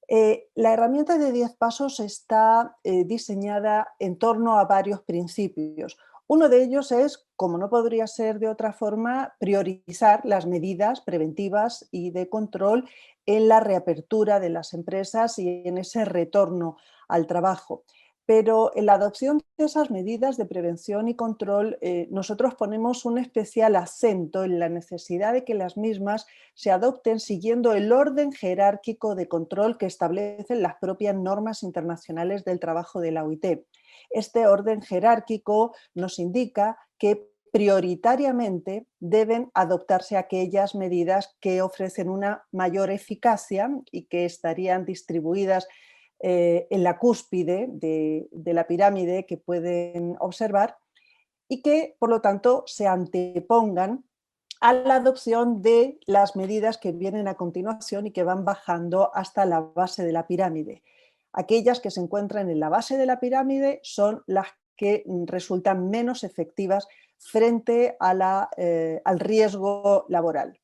La herramienta de 10 pasos está diseñada en torno a varios principios. Uno de ellos es, como no podría ser de otra forma, priorizar las medidas preventivas y de control en la reapertura de las empresas y en ese retorno al trabajo. Pero en la adopción de esas medidas de prevención y control, nosotros ponemos un especial acento en la necesidad de que las mismas se adopten siguiendo el orden jerárquico de control que establecen las propias normas internacionales del trabajo de la OIT. Este orden jerárquico nos indica que prioritariamente deben adoptarse aquellas medidas que ofrecen una mayor eficacia y que estarían distribuidas en la cúspide de la pirámide que pueden observar, y que por lo tanto se antepongan a la adopción de las medidas que vienen a continuación y que van bajando hasta la base de la pirámide. Aquellas que se encuentran en la base de la pirámide son las que resultan menos efectivas frente a al riesgo laboral.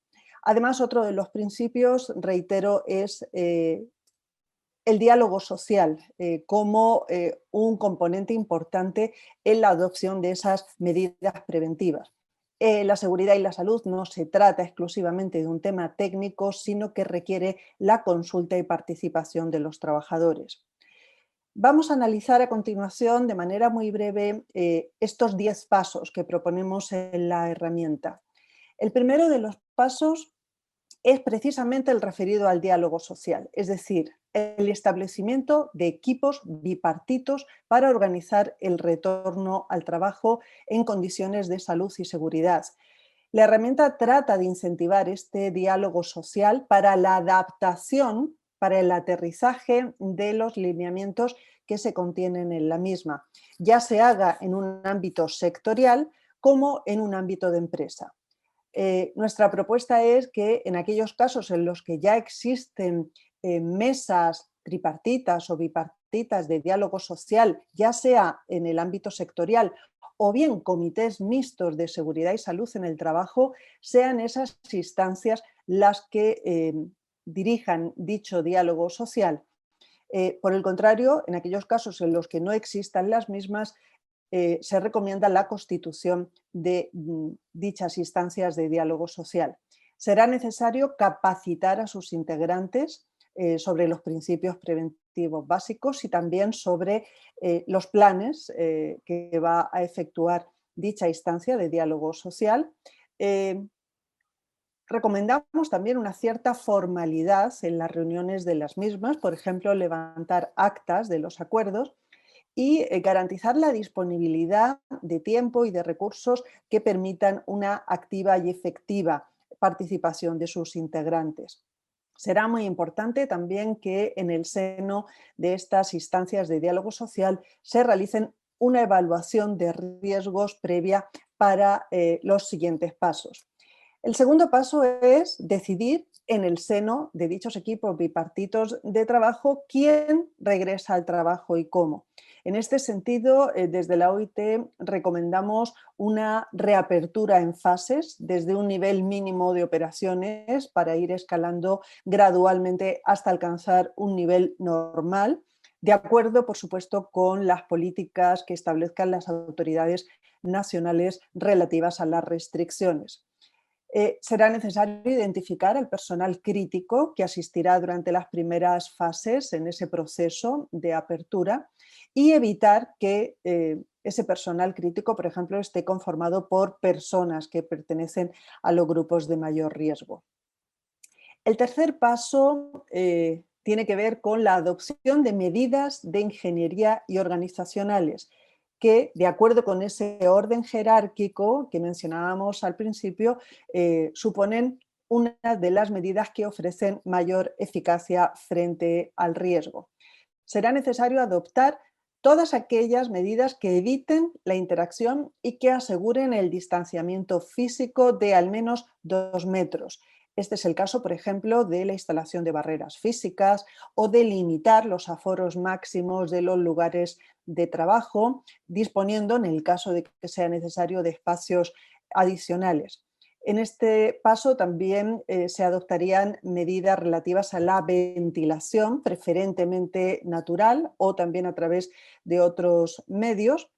Además, otro de los principios, reitero, es el diálogo social como un componente importante en la adopción de esas medidas preventivas. La seguridad y la salud no se trata exclusivamente de un tema técnico, sino que requiere la consulta y participación de los trabajadores. Vamos a analizar a continuación de manera muy breve estos 10 pasos que proponemos en la herramienta. El primero de los pasos es precisamente el referido al diálogo social, es decir, el establecimiento de equipos bipartitos para organizar el retorno al trabajo en condiciones de salud y seguridad. La herramienta trata de incentivar este diálogo social para la adaptación, para el aterrizaje de los lineamientos que se contienen en la misma, ya se haga en un ámbito sectorial como en un ámbito de empresa. Nuestra propuesta es que en aquellos casos en los que ya existen mesas tripartitas o bipartitas de diálogo social, ya sea en el ámbito sectorial o bien comités mixtos de seguridad y salud en el trabajo, sean esas instancias las que dirijan dicho diálogo social. Por el contrario, en aquellos casos en los que no existan las mismas, se recomienda la constitución de dichas instancias de diálogo social. Será necesario capacitar a sus integrantes sobre los principios preventivos básicos y también sobre los planes que va a efectuar dicha instancia de diálogo social. Recomendamos también una cierta formalidad en las reuniones de las mismas, por ejemplo, levantar actas de los acuerdos y garantizar la disponibilidad de tiempo y de recursos que permitan una activa y efectiva participación de sus integrantes. Será muy importante también que en el seno de estas instancias de diálogo social se realicen una evaluación de riesgos previa para los siguientes pasos. El segundo paso es decidir en el seno de dichos equipos bipartitos de trabajo quién regresa al trabajo y cómo. En este sentido, desde la OIT recomendamos una reapertura en fases desde un nivel mínimo de operaciones para ir escalando gradualmente hasta alcanzar un nivel normal, de acuerdo, por supuesto, con las políticas que establezcan las autoridades nacionales relativas a las restricciones. Será necesario identificar al personal crítico que asistirá durante las primeras fases en ese proceso de apertura y evitar que ese personal crítico, por ejemplo, esté conformado por personas que pertenecen a los grupos de mayor riesgo. El tercer paso tiene que ver con la adopción de medidas de ingeniería y organizacionales que, de acuerdo con ese orden jerárquico que mencionábamos al principio, suponen una de las medidas que ofrecen mayor eficacia frente al riesgo. Será necesario adoptar todas aquellas medidas que eviten la interacción y que aseguren el distanciamiento físico de al menos 2 metros. Este es el caso, por ejemplo, de la instalación de barreras físicas o de limitar los aforos máximos de los lugares de trabajo, disponiendo, en el caso de que sea necesario, de espacios adicionales. En este paso también se adoptarían medidas relativas a la ventilación, preferentemente natural o también a través de otros medios,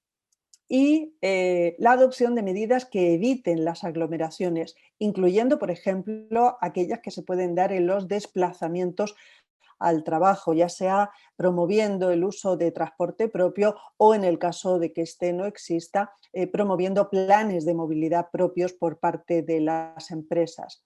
y la adopción de medidas que eviten las aglomeraciones, incluyendo, por ejemplo, aquellas que se pueden dar en los desplazamientos al trabajo, ya sea promoviendo el uso de transporte propio o, en el caso de que este no exista, promoviendo planes de movilidad propios por parte de las empresas.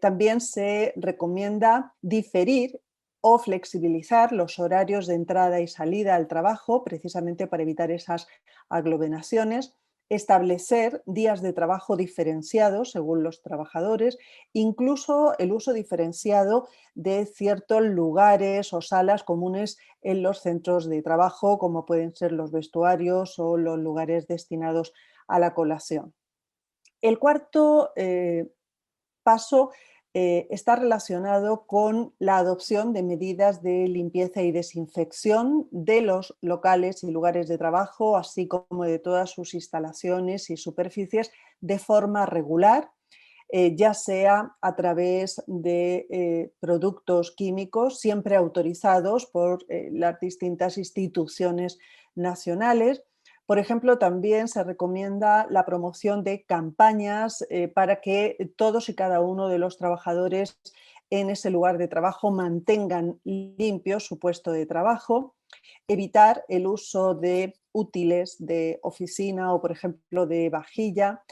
También se recomienda diferir o flexibilizar los horarios de entrada y salida al trabajo, precisamente para evitar esas aglomeraciones, establecer días de trabajo diferenciados según los trabajadores, incluso el uso diferenciado de ciertos lugares o salas comunes en los centros de trabajo, como pueden ser los vestuarios o los lugares destinados a la colación. El cuarto paso está relacionado con la adopción de medidas de limpieza y desinfección de los locales y lugares de trabajo, así como de todas sus instalaciones y superficies de forma regular. ya sea a través de productos químicos siempre autorizados por las distintas instituciones nacionales. Por ejemplo, también se recomienda la promoción de campañas para que todos y cada uno de los trabajadores en ese lugar de trabajo mantengan limpio su puesto de trabajo, evitar el uso de útiles de oficina o, por ejemplo, de vajilla.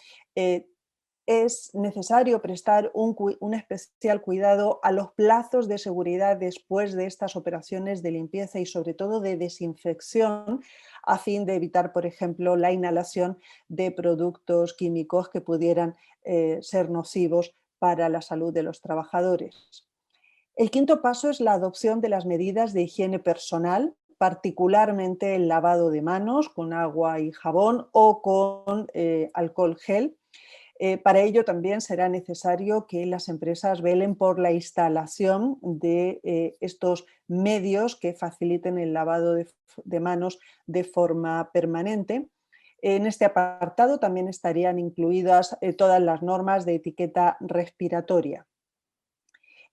Es necesario prestar un especial cuidado a los plazos de seguridad después de estas operaciones de limpieza y sobre todo de desinfección a fin de evitar, por ejemplo, la inhalación de productos químicos que pudieran ser nocivos para la salud de los trabajadores. El quinto paso es la adopción de las medidas de higiene personal, particularmente el lavado de manos con agua y jabón o con alcohol gel. Para ello también será necesario que las empresas velen por la instalación de estos medios que faciliten el lavado de manos de forma permanente. En este apartado también estarían incluidas todas las normas de etiqueta respiratoria.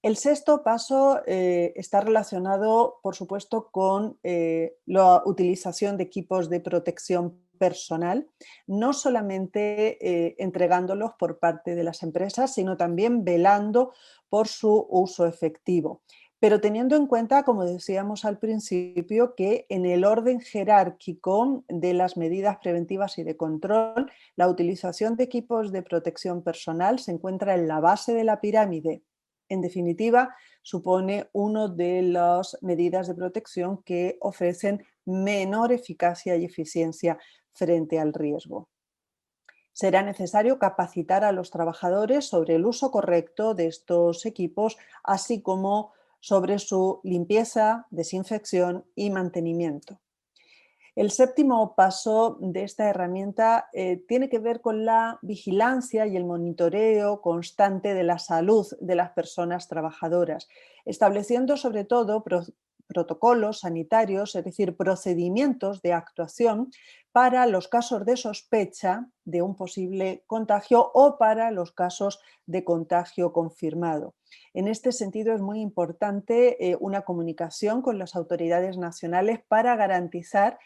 El sexto paso está relacionado, por supuesto, con la utilización de equipos de protección personal, no solamente entregándolos por parte de las empresas, sino también velando por su uso efectivo. Pero teniendo en cuenta, como decíamos al principio, que en el orden jerárquico de las medidas preventivas y de control, la utilización de equipos de protección personal se encuentra en la base de la pirámide. En definitiva, supone una de las medidas de protección que ofrecen menor eficacia y eficiencia frente al riesgo. Será necesario capacitar a los trabajadores sobre el uso correcto de estos equipos, así como sobre su limpieza, desinfección y mantenimiento. El séptimo paso de esta herramienta tiene que ver con la vigilancia y el monitoreo constante de la salud de las personas trabajadoras, estableciendo sobre todo protocolos sanitarios, es decir, procedimientos de actuación para los casos de sospecha de un posible contagio o para los casos de contagio confirmado. En este sentido es muy importante una comunicación con las autoridades nacionales para garantizar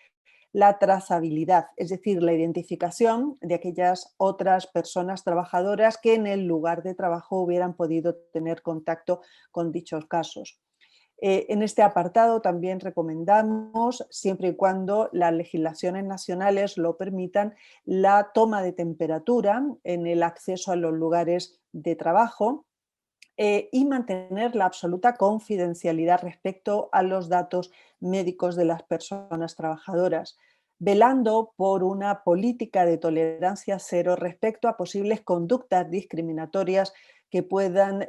la trazabilidad, es decir, la identificación de aquellas otras personas trabajadoras que en el lugar de trabajo hubieran podido tener contacto con dichos casos. En este apartado también recomendamos, siempre y cuando las legislaciones nacionales lo permitan, la toma de temperatura en el acceso a los lugares de trabajo y mantener la absoluta confidencialidad respecto a los datos médicos de las personas trabajadoras, velando por una política de tolerancia cero respecto a posibles conductas discriminatorias que puedan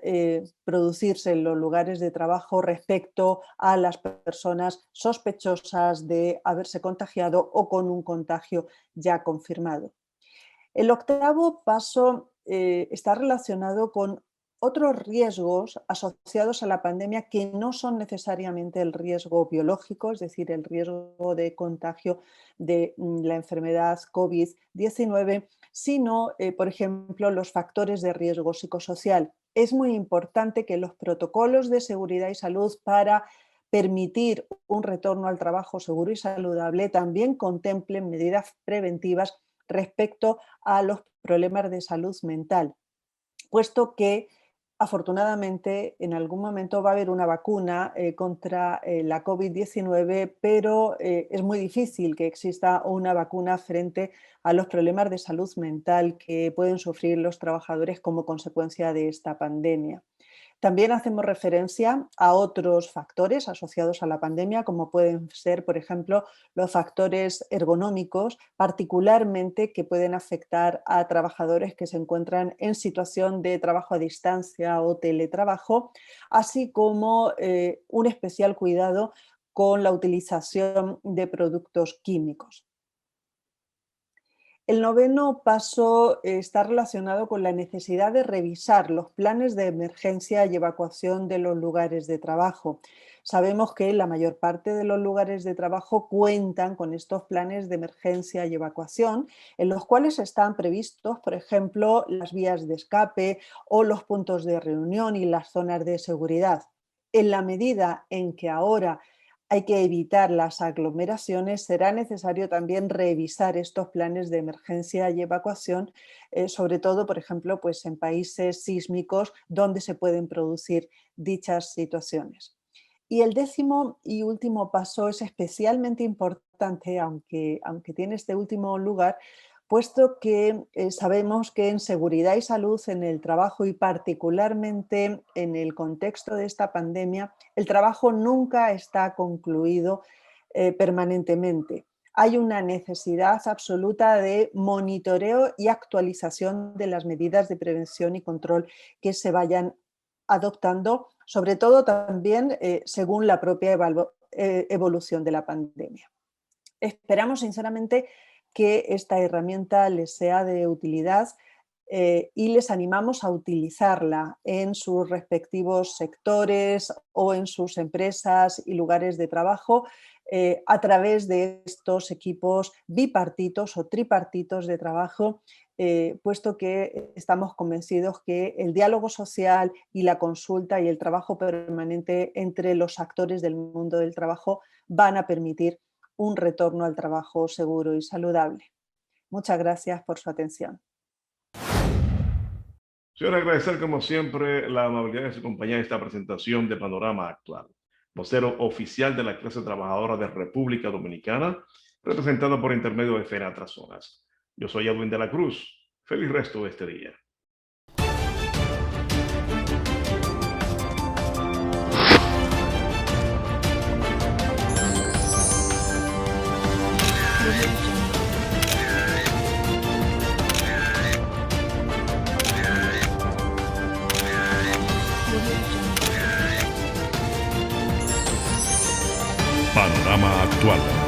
producirse en los lugares de trabajo respecto a las personas sospechosas de haberse contagiado o con un contagio ya confirmado. El octavo paso está relacionado con otros riesgos asociados a la pandemia que no son necesariamente el riesgo biológico, es decir, el riesgo de contagio de la enfermedad COVID-19, sino, por ejemplo, los factores de riesgo psicosocial. Es muy importante que los protocolos de seguridad y salud para permitir un retorno al trabajo seguro y saludable también contemplen medidas preventivas respecto a los problemas de salud mental, puesto que afortunadamente en algún momento va a haber una vacuna contra la COVID-19, pero es muy difícil que exista una vacuna frente a los problemas de salud mental que pueden sufrir los trabajadores como consecuencia de esta pandemia. También hacemos referencia a otros factores asociados a la pandemia, como pueden ser, por ejemplo, los factores ergonómicos, particularmente que pueden afectar a trabajadores que se encuentran en situación de trabajo a distancia o teletrabajo, así como un especial cuidado con la utilización de productos químicos. El noveno paso está relacionado con la necesidad de revisar los planes de emergencia y evacuación de los lugares de trabajo. Sabemos que la mayor parte de los lugares de trabajo cuentan con estos planes de emergencia y evacuación, en los cuales están previstos, por ejemplo, las vías de escape o los puntos de reunión y las zonas de seguridad. En la medida en que ahora hay que evitar las aglomeraciones, será necesario también revisar estos planes de emergencia y evacuación, sobre todo, por ejemplo, pues en países sísmicos donde se pueden producir dichas situaciones. Y el 10º y último paso es especialmente importante, aunque tiene este último lugar, puesto que sabemos que en seguridad y salud en el trabajo y particularmente en el contexto de esta pandemia, el trabajo nunca está concluido permanentemente. Hay una necesidad absoluta de monitoreo y actualización de las medidas de prevención y control que se vayan adoptando, sobre todo también según la propia evolución de la pandemia. Esperamos sinceramente que esta herramienta les sea de utilidad y les animamos a utilizarla en sus respectivos sectores o en sus empresas y lugares de trabajo a través de estos equipos bipartitos o tripartitos de trabajo, puesto que estamos convencidos que el diálogo social y la consulta y el trabajo permanente entre los actores del mundo del trabajo van a permitir un retorno al trabajo seguro y saludable. Muchas gracias por su atención. Quiero agradecer como siempre la amabilidad de su compañía en esta presentación de Panorama Actual. Vocero oficial de la clase trabajadora de República Dominicana, representado por intermedio de FENATRA Zonas. Yo soy Edwin de la Cruz. Feliz resto de este día. Panorama Actual.